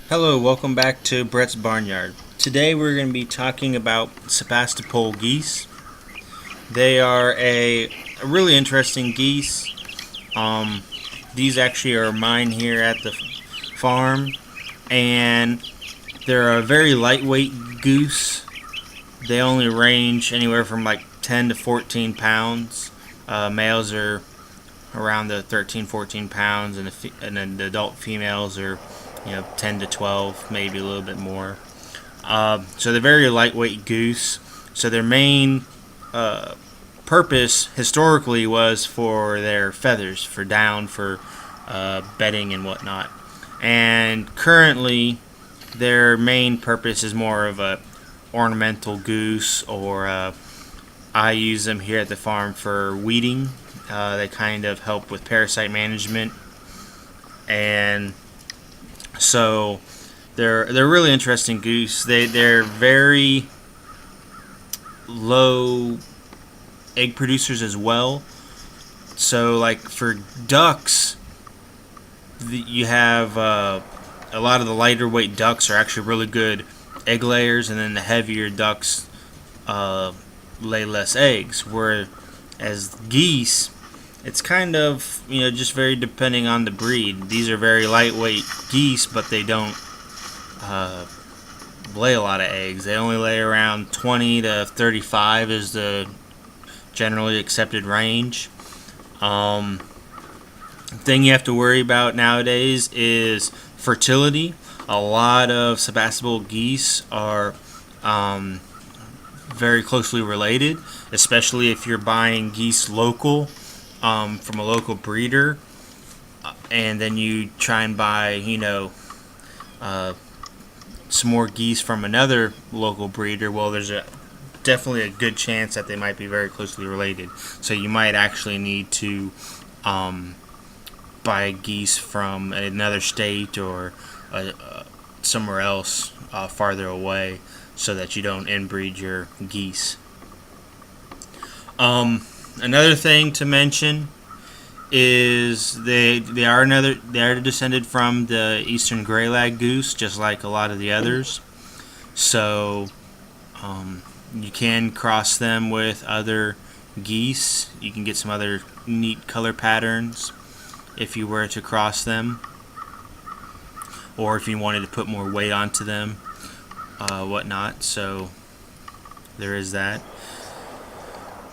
Hello, welcome back to Brett's Barnyard. Today we're going to be talking about Sebastopol geese. They are a really interesting geese. Um, these actually are mine here at the farm, and they're a very lightweight goose. They only range anywhere from like 10 to 14 pounds. Males are around the 13, 14 pounds, and then the adult females are 10 to 12, maybe a little bit more. So they're very lightweight goose. So their main uh, purpose historically was for their feathers, for down, for bedding and whatnot. And currently, their main purpose is more of a ornamental goose, or I use them here at the farm for weeding. They kind of help with parasite management, and so they're really interesting goose. They're very low egg producers as well. So like for ducks, you have a lot of the lighter weight ducks are actually really good egg layers, and then the heavier ducks uh, lay less eggs. Whereas geese, it's kind of just very depending on the breed. These are very lightweight geese, but they don't uh, lay a lot of eggs. They only lay around 20 to 35 is the generally accepted range. Um, thing you have to worry about nowadays is fertility. A lot of Sebastopol geese are very closely related, especially if you're buying geese local from a local breeder, and then you try and buy, uh, some more geese from another local breeder. Well, there's definitely a good chance that they might be very closely related. So you might actually need to buy geese from another state or somewhere else farther away, so that you don't inbreed your geese. Another thing to mention is they are descended from the eastern gray lag goose, just like a lot of the others. So you can cross them with other geese. You can get some other neat color patterns if you were to cross them, or if you wanted to put more weight onto them, whatnot. So there is that.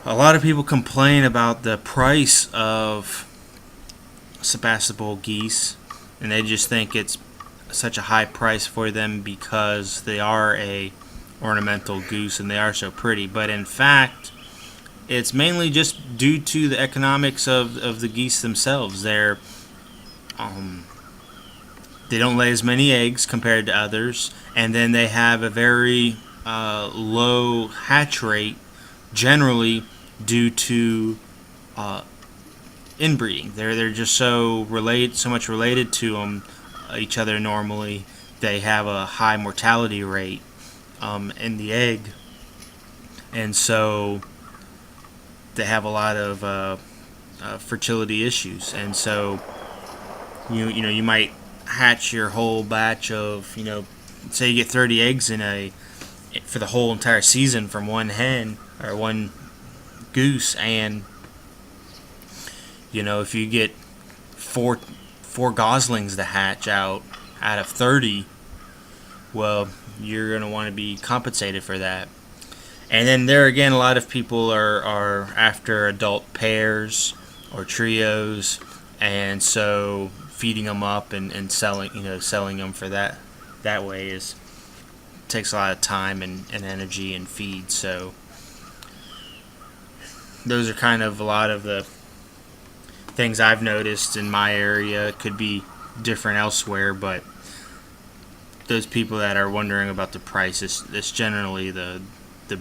A lot of people complain about the price of Sebastopol geese, and they just think it's such a high price for them because they are a ornamental goose and they are so pretty. But in fact, it's mainly just due to the economics of the geese themselves. They don't lay as many eggs compared to others, and then they have a very low hatch rate, generally due to inbreeding. They're just so much related to them, each other normally. They have a high mortality rate in the egg, and so they have a lot of fertility issues. And so you might hatch your whole batch of say you get 30 eggs for the whole entire season from one hen or one goose, and if you get four goslings to hatch out of 30, well, you're going to want to be compensated for that. And then there again, a lot of people are after adult pairs or trios, and so feeding them up and selling them for that way takes a lot of time and energy and feed. So those are kind of a lot of the things I've noticed in my area. It could be different elsewhere, but those people that are wondering about the price, it's generally the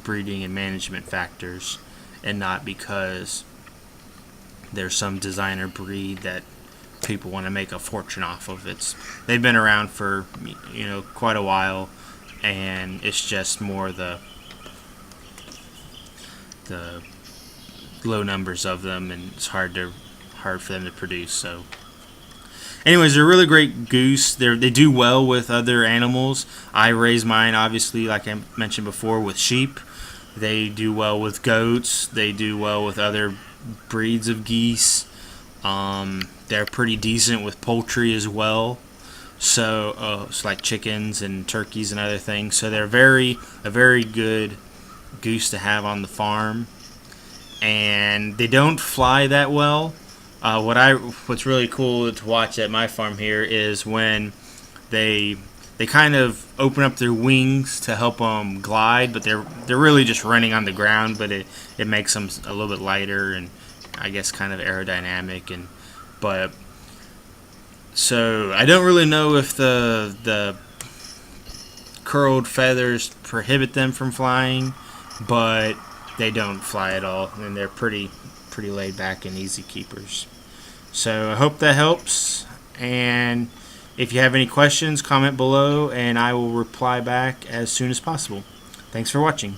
breeding and management factors, and not because there's some designer breed that people want to make a fortune off of. They've been around for quite a while, and it's just more the low numbers of them, and it's hard for them to produce. So Anyways, they're a really great goose. They do well with other animals. I raise mine, obviously, like I mentioned before, with sheep. They do well with goats. They do well with other breeds of geese. They're pretty decent with poultry as well. So it's like chickens and turkeys and other things. So they're a very good goose to have on the farm. And they don't fly that well. What's really cool to watch at my farm here is when they kind of open up their wings to help them glide, but they're really just running on the ground. But it makes them a little bit lighter and I guess kind of aerodynamic. But so I don't really know if the curled feathers prohibit them from flying, but they don't fly at all, and they're pretty laid back and easy keepers. So I hope that helps, and if you have any questions, comment below and I will reply back as soon as possible. Thanks for watching.